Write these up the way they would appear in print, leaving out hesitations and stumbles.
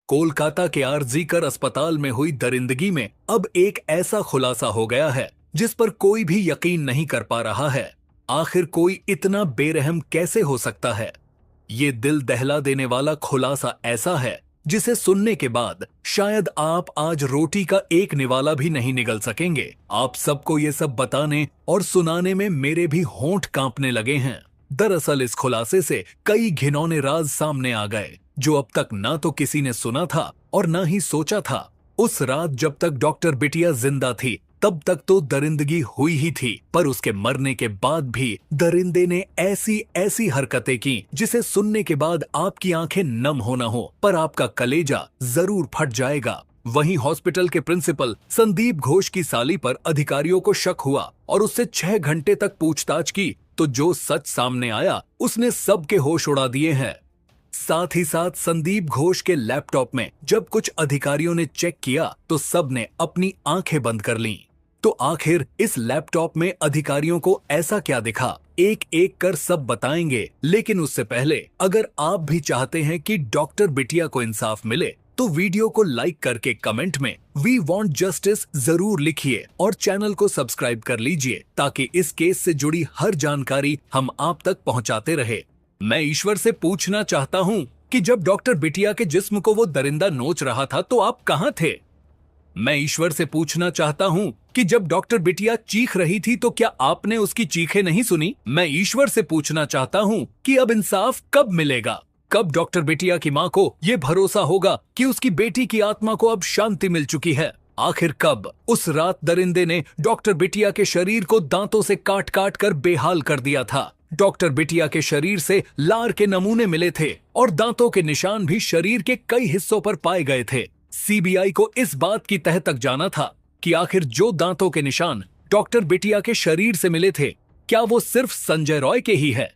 कोलकाता के आरजीकर अस्पताल में हुई दरिंदगी में अब एक ऐसा खुलासा हो गया है जिस पर कोई भी यकीन नहीं कर पा रहा है। आखिर कोई इतना बेरहम कैसे हो सकता है? ये दिल दहला देने वाला खुलासा ऐसा है जिसे सुनने के बाद शायद आप आज रोटी का एक निवाला भी नहीं निगल सकेंगे। आप सबको ये सब बताने और सुनाने में मेरे भी होंठ कांपने लगे हैं। दरअसल इस खुलासे से कई घिनौने राज सामने आ गए जो अब तक ना तो किसी ने सुना था और ना ही सोचा था। उस रात जब तक डॉक्टर बिटिया जिंदा थी तब तक तो दरिंदगी हुई ही थी, पर उसके मरने के बाद भी दरिंदे ने ऐसी ऐसी हरकतें की जिसे सुनने के बाद आपकी आंखें नम होना हो, पर आपका कलेजा जरूर फट जाएगा। वहीं हॉस्पिटल के प्रिंसिपल संदीप घोष की साली पर अधिकारियों को शक हुआ और उससे 6 घंटे तक पूछताछ की, तो जो सच सामने आया उसने सबके होश उड़ा दिए हैं। साथ ही साथ संदीप घोष के लैपटॉप में जब कुछ अधिकारियों ने चेक किया तो सबने अपनी आंखें बंद कर लीं। तो आखिर इस लैपटॉप में अधिकारियों को ऐसा क्या दिखा, एक एक कर सब बताएंगे। लेकिन उससे पहले अगर आप भी चाहते हैं कि डॉक्टर बिटिया को इंसाफ मिले तो वीडियो को लाइक करके कमेंट में वी वांट जस्टिस जरूर लिखिए और चैनल को सब्सक्राइब कर लीजिए ताकि इस केस से जुड़ी हर जानकारी हम आप तक पहुंचाते रहे। मैं ईश्वर से पूछना चाहता हूं कि जब डॉक्टर बिटिया के जिस्म को वो दरिंदा नोच रहा था तो आप कहां थे? मैं ईश्वर से पूछना चाहता हूं कि जब डॉक्टर बिटिया चीख रही थी तो क्या आपने उसकी चीखें नहीं सुनी? मैं ईश्वर से पूछना चाहता हूं कि अब इंसाफ कब मिलेगा? कब डॉक्टर बिटिया की मां को ये भरोसा होगा कि उसकी बेटी की आत्मा को अब शांति मिल चुकी है? आखिर कब उस रात दरिंदे ने डॉक्टर बिटिया के शरीर को दांतों से काट काट कर बेहाल कर दिया था? डॉक्टर बिटिया के शरीर से लार के नमूने मिले थे और दांतों के निशान भी शरीर के कई हिस्सों पर पाए गए थे। सीबीआई को इस बात की तह तक जाना था कि आखिर जो दांतों के निशान डॉक्टर बिटिया के शरीर से मिले थे, क्या वो सिर्फ संजय रॉय के ही है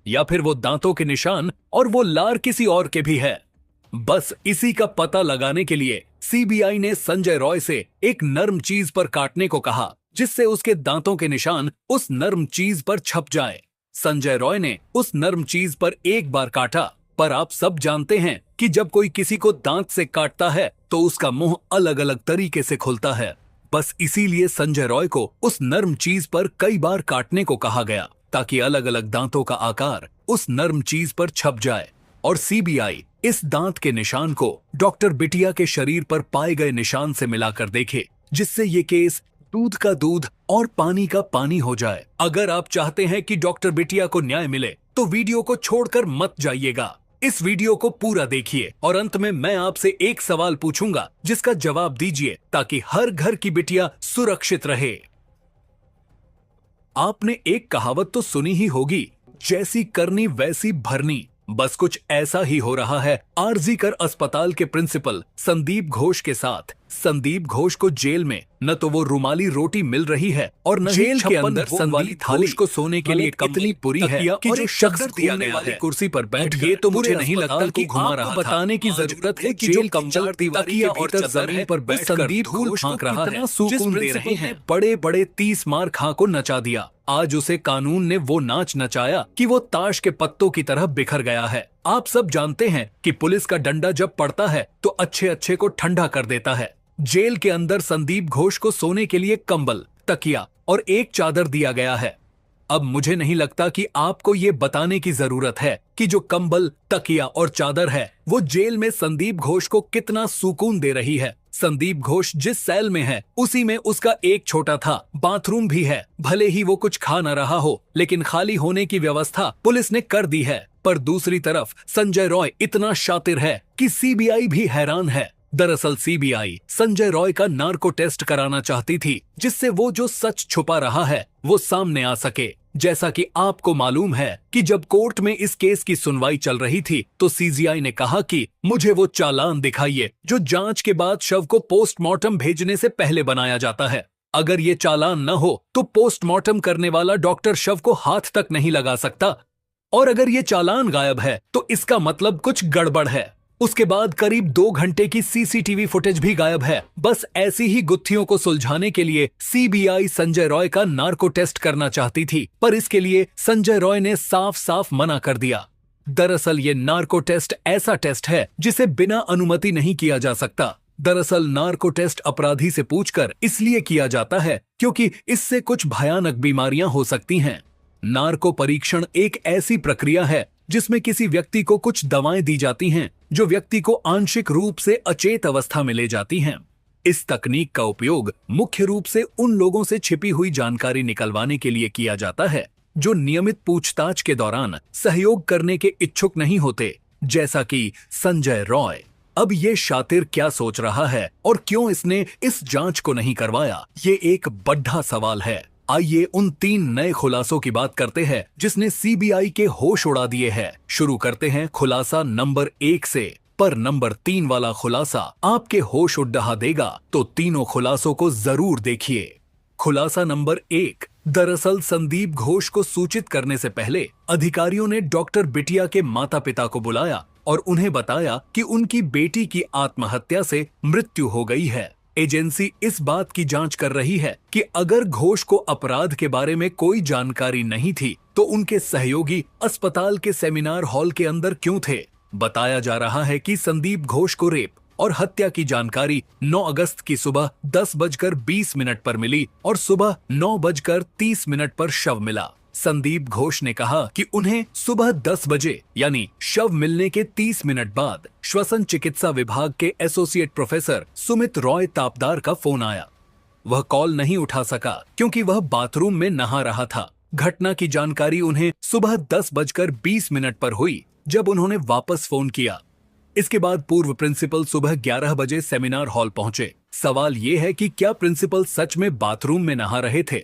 या फिर वो दांतों के निशान और वो लार किसी और के भी है? बस इसी का पता लगाने के लिए सीबीआई ने संजय रॉय से एक नर्म चीज पर काटने को कहा जिससे उसके दांतों के निशान उस नर्म चीज पर छप जाए। संजय रॉय ने उस नर्म चीज पर एक बार काटा, पर आप सब जानते हैं कि जब कोई किसी को दांत से काटता है तो उसका मुंह अलग अलग तरीके से खुलता है। बस इसीलिए संजय रॉय को उस नर्म चीज पर कई बार काटने को कहा गया ताकि अलग अलग दांतों का आकार उस नर्म चीज पर छप जाए और सीबीआई इस दांत के निशान को डॉक्टर बिटिया के शरीर पर पाए गए निशान से मिलाकर देखे, जिससे ये केस दूध का दूध और पानी का पानी हो जाए। अगर आप चाहते हैं कि डॉक्टर बिटिया को न्याय मिले तो वीडियो को छोड़कर मत जाइएगा। इस वीडियो को पूरा देखिए और अंत में मैं आपसे एक सवाल पूछूंगा जिसका जवाब दीजिए ताकि हर घर की बिटिया सुरक्षित रहे। आपने एक कहावत तो सुनी ही होगी, जैसी करनी वैसी भरनी। बस कुछ ऐसा ही हो रहा है आरजीकर अस्पताल के प्रिंसिपल संदीप घोष के साथ। संदीप घोष को जेल में न तो वो रुमाली रोटी मिल रही है और न जेल के अंदर संदीप घोष को सोने के लिए इतनी बुरी है कि जो शख्स दिया गया है कुर्सी पर बैठ ये तो मुझे नहीं लगता कि घुमा रहा बताने की जरूरत है कि जेल कमजोर दीवार और जमीन पर बैठ संदीप घोष हाँक रहा है, सुकून दे रहे हैं। बड़े बड़े 30 मार खां को नचा दिया। आज उसे कानून ने वो नाच नचाया कि वो ताश के पत्तों की तरह बिखर गया है। आप सब जानते हैं कि पुलिस का डंडा जब पड़ता है तो अच्छे अच्छे को ठंडा कर देता है। जेल के अंदर संदीप घोष को सोने के लिए कंबल, तकिया और एक चादर दिया गया है। अब मुझे नहीं लगता कि आपको ये बताने की जरूरत है कि जो कंबल, तकिया और चादर है वो जेल में संदीप घोष को कितना सुकून दे रही है। संदीप घोष जिस सेल में है उसी में उसका एक छोटा था बाथरूम भी है। भले ही वो कुछ खा न रहा हो लेकिन खाली होने की व्यवस्था पुलिस ने कर दी है। पर दूसरी तरफ संजय रॉय इतना शातिर है कि सीबीआई भी हैरान है। दरअसल सीबीआई संजय रॉय का नार्को टेस्ट कराना चाहती थी जिससे वो जो सच छुपा रहा है वो सामने आ सके। जैसा कि आपको मालूम है कि जब कोर्ट में इस केस की सुनवाई चल रही थी तो सीबीआई ने कहा कि मुझे वो चालान दिखाइए जो जांच के बाद शव को पोस्टमार्टम भेजने से पहले बनाया जाता है। अगर ये चालान न हो तो पोस्टमार्टम करने वाला डॉक्टर शव को हाथ तक नहीं लगा सकता, और अगर ये चालान गायब है तो इसका मतलब कुछ गड़बड़ है। उसके बाद करीब 2 घंटे की सीसीटीवी फुटेज भी गायब है। बस ऐसी ही गुत्थियों को सुलझाने के लिए सीबीआई संजय रॉय का नार्को टेस्ट करना चाहती थी, पर इसके लिए संजय रॉय ने साफ साफ मना कर दिया। दरअसल ये नार्को टेस्ट ऐसा टेस्ट है जिसे बिना अनुमति नहीं किया जा सकता। दरअसल नार्को टेस्ट अपराधी से पूछकर इसलिए किया जाता है क्योंकि इससे कुछ भयानक बीमारियां हो सकती हैं। नार्को परीक्षण एक ऐसी प्रक्रिया है जिसमें किसी व्यक्ति को कुछ दवाएं दी जाती हैं जो व्यक्ति को आंशिक रूप से अचेत अवस्था में ले जाती हैं। इस तकनीक का उपयोग मुख्य रूप से उन लोगों से छिपी हुई जानकारी निकलवाने के लिए किया जाता है जो नियमित पूछताछ के दौरान सहयोग करने के इच्छुक नहीं होते, जैसा कि संजय रॉय। अब ये शातिर क्या सोच रहा है और क्यों इसने इस जांच को नहीं करवाया, ये एक बड़ा सवाल है। आइए उन 3 नए खुलासों की बात करते हैं जिसने सीबीआई के होश उड़ा दिए हैं। शुरू करते हैं खुलासा नंबर 1 से। पर नंबर 3 वाला खुलासा आपके होश उड़ा देगा, तो तीनों खुलासों को जरूर देखिए। खुलासा नंबर 1। दरअसल संदीप घोष को सूचित करने से पहले अधिकारियों ने डॉक्टर बिटिया के माता पिता को बुलाया और उन्हें बताया कि उनकी बेटी की आत्महत्या से मृत्यु हो गई है। एजेंसी इस बात की जांच कर रही है कि अगर घोष को अपराध के बारे में कोई जानकारी नहीं थी तो उनके सहयोगी अस्पताल के सेमिनार हॉल के अंदर क्यों थे। बताया जा रहा है कि संदीप घोष को रेप और हत्या की जानकारी 9 अगस्त की सुबह 10:20 पर मिली और सुबह 9:30 पर शव मिला। संदीप घोष ने कहा कि उन्हें सुबह 10 बजे यानी शव मिलने के 30 मिनट बाद श्वसन चिकित्सा विभाग के एसोसिएट प्रोफेसर सुमित रॉय तापदार का फोन आया। वह कॉल नहीं उठा सका क्योंकि वह बाथरूम में नहा रहा था। घटना की जानकारी उन्हें सुबह 10:20 पर हुई जब उन्होंने वापस फोन किया। इसके बाद पूर्व प्रिंसिपल सुबह 11 बजे सेमिनार हॉल पहुंचे। सवाल यह है कि क्या प्रिंसिपल सच में बाथरूम में नहा रहे थे?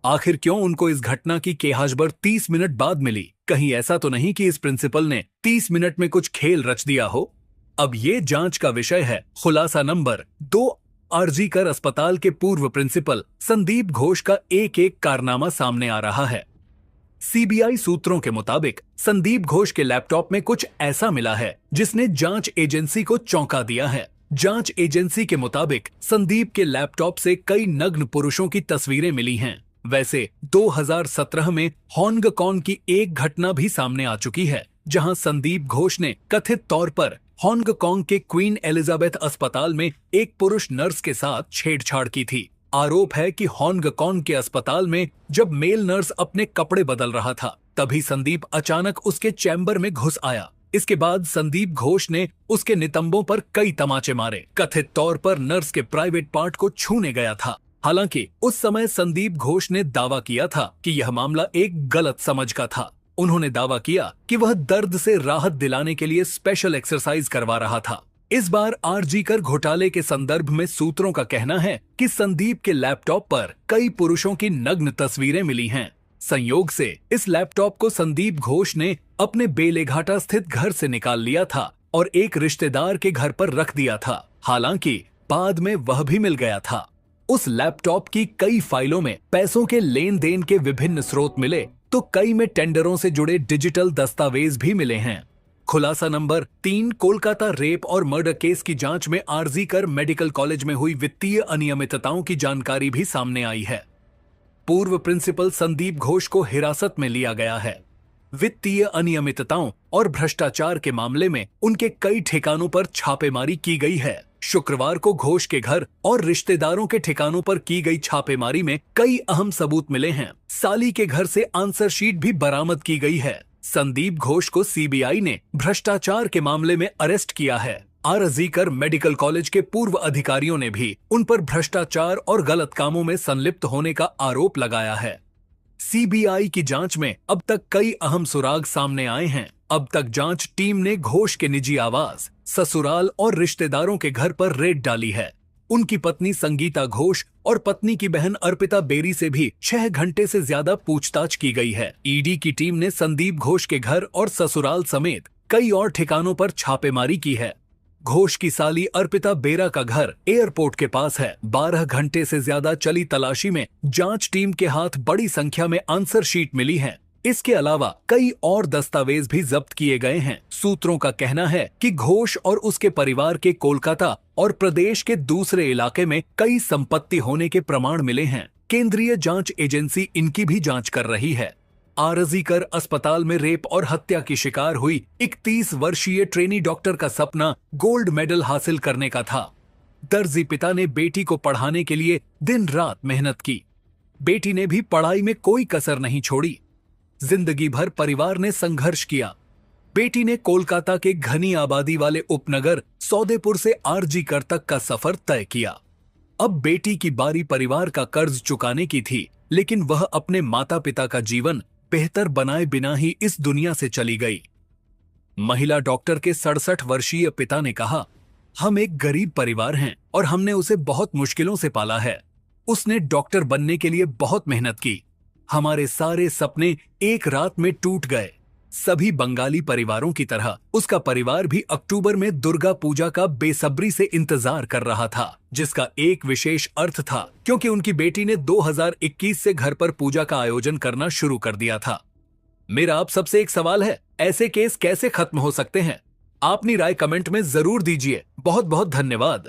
आखिर क्यों उनको इस घटना की केहाजबर 30 मिनट बाद मिली? कहीं ऐसा तो नहीं कि इस प्रिंसिपल ने 30 मिनट में कुछ खेल रच दिया हो? अब ये जांच का विषय है। खुलासा नंबर 2। आरजीकर अस्पताल के पूर्व प्रिंसिपल संदीप घोष का एक कारनामा सामने आ रहा है। सीबीआई सूत्रों के मुताबिक संदीप घोष के लैपटॉप में कुछ ऐसा मिला है जिसने जांच एजेंसी को चौंका दिया है। जांच एजेंसी के मुताबिक संदीप के लैपटॉप से कई नग्न पुरुषों की तस्वीरें मिली हैं। वैसे 2017 में हांगकांग की एक घटना भी सामने आ चुकी है जहां संदीप घोष ने कथित तौर पर हांगकांग के क्वीन एलिजाबेथ अस्पताल में एक पुरुष नर्स के साथ छेड़छाड़ की थी। आरोप है कि हांगकांग के अस्पताल में जब मेल नर्स अपने कपड़े बदल रहा था तभी संदीप अचानक उसके चैम्बर में घुस आया। इसके बाद संदीप घोष ने उसके नितंबों पर कई तमाचे मारे। कथित तौर पर नर्स के प्राइवेट पार्ट को छूने गया था। हालांकि उस समय संदीप घोष ने दावा किया था कि यह मामला एक गलत समझ का था। उन्होंने दावा किया कि वह दर्द से राहत दिलाने के लिए स्पेशल एक्सरसाइज करवा रहा था। इस बार आरजीकर घोटाले के संदर्भ में सूत्रों का कहना है कि संदीप के लैपटॉप पर कई पुरुषों की नग्न तस्वीरें मिली हैं। संयोग से इस लैपटॉप को संदीप घोष ने अपने बेलेघाटा स्थित घर से निकाल लिया था और एक रिश्तेदार के घर पर रख दिया था। हालांकि बाद में वह भी मिल गया था। उस लैपटॉप की कई फाइलों में पैसों के लेन देन के विभिन्न स्रोत मिले तो कई में टेंडरों से जुड़े डिजिटल दस्तावेज भी मिले हैं। खुलासा नंबर 3। कोलकाता रेप और मर्डर केस की जांच में आरजीकर मेडिकल कॉलेज में हुई वित्तीय अनियमितताओं की जानकारी भी सामने आई है। पूर्व प्रिंसिपल संदीप घोष को हिरासत में लिया गया है। वित्तीय अनियमितताओं और भ्रष्टाचार के मामले में उनके कई ठिकानों पर छापेमारी की गई है। शुक्रवार को घोष के घर और रिश्तेदारों के ठिकानों पर की गई छापेमारी में कई अहम सबूत मिले हैं। साली के घर से आंसर शीट भी बरामद की गई है। संदीप घोष को सीबीआई ने भ्रष्टाचार के मामले में अरेस्ट किया है। आरजीकर मेडिकल कॉलेज के पूर्व अधिकारियों ने भी उन पर भ्रष्टाचार और गलत कामों में संलिप्त होने का आरोप लगाया है। सीबीआई की जांच में अब तक कई अहम सुराग सामने आए हैं। अब तक जांच टीम ने घोष के निजी आवास, ससुराल और रिश्तेदारों के घर पर रेड डाली है। उनकी पत्नी संगीता घोष और पत्नी की बहन अर्पिता बेरी से भी 6 घंटे से ज्यादा पूछताछ की गई है। ईडी की टीम ने संदीप घोष के घर और ससुराल समेत कई और ठिकानों पर छापेमारी की है। घोष की साली अर्पिता बेरा का घर एयरपोर्ट के पास है। 12 घंटे से ज्यादा चली तलाशी में जांच टीम के हाथ बड़ी संख्या में आंसर शीट मिली है। इसके अलावा कई और दस्तावेज भी जब्त किए गए हैं। सूत्रों का कहना है कि घोष और उसके परिवार के कोलकाता और प्रदेश के दूसरे इलाके में कई संपत्ति होने के प्रमाण मिले हैं। केंद्रीय जांच एजेंसी इनकी भी जांच कर रही है। आरजी कर अस्पताल में रेप और हत्या की शिकार हुई 31 वर्षीय ट्रेनी डॉक्टर का सपना गोल्ड मेडल हासिल करने का था। दर्जी पिता ने बेटी को पढ़ाने के लिए दिन रात मेहनत की। बेटी ने भी पढ़ाई में कोई कसर नहीं छोड़ी। जिंदगी भर परिवार ने संघर्ष किया। बेटी ने कोलकाता के घनी आबादी वाले उपनगर सौदेपुर से आरजी कर तक का सफर तय किया। अब बेटी की बारी परिवार का कर्ज चुकाने की थी, लेकिन वह अपने माता पिता का जीवन बेहतर बनाए बिना ही इस दुनिया से चली गई। महिला डॉक्टर के 67 वर्षीय पिता ने कहा, हम एक गरीब परिवार हैं और हमने उसे बहुत मुश्किलों से पाला है। उसने डॉक्टर बनने के लिए बहुत मेहनत की। हमारे सारे सपने एक रात में टूट गए। सभी बंगाली परिवारों की तरह उसका परिवार भी अक्टूबर में दुर्गा पूजा का बेसब्री से इंतजार कर रहा था, जिसका एक विशेष अर्थ था क्योंकि उनकी बेटी ने 2021 से घर पर पूजा का आयोजन करना शुरू कर दिया था। मेरा आप सबसे एक सवाल है, ऐसे केस कैसे खत्म हो सकते हैं? अपनी राय कमेंट में जरूर दीजिए। बहुत बहुत धन्यवाद।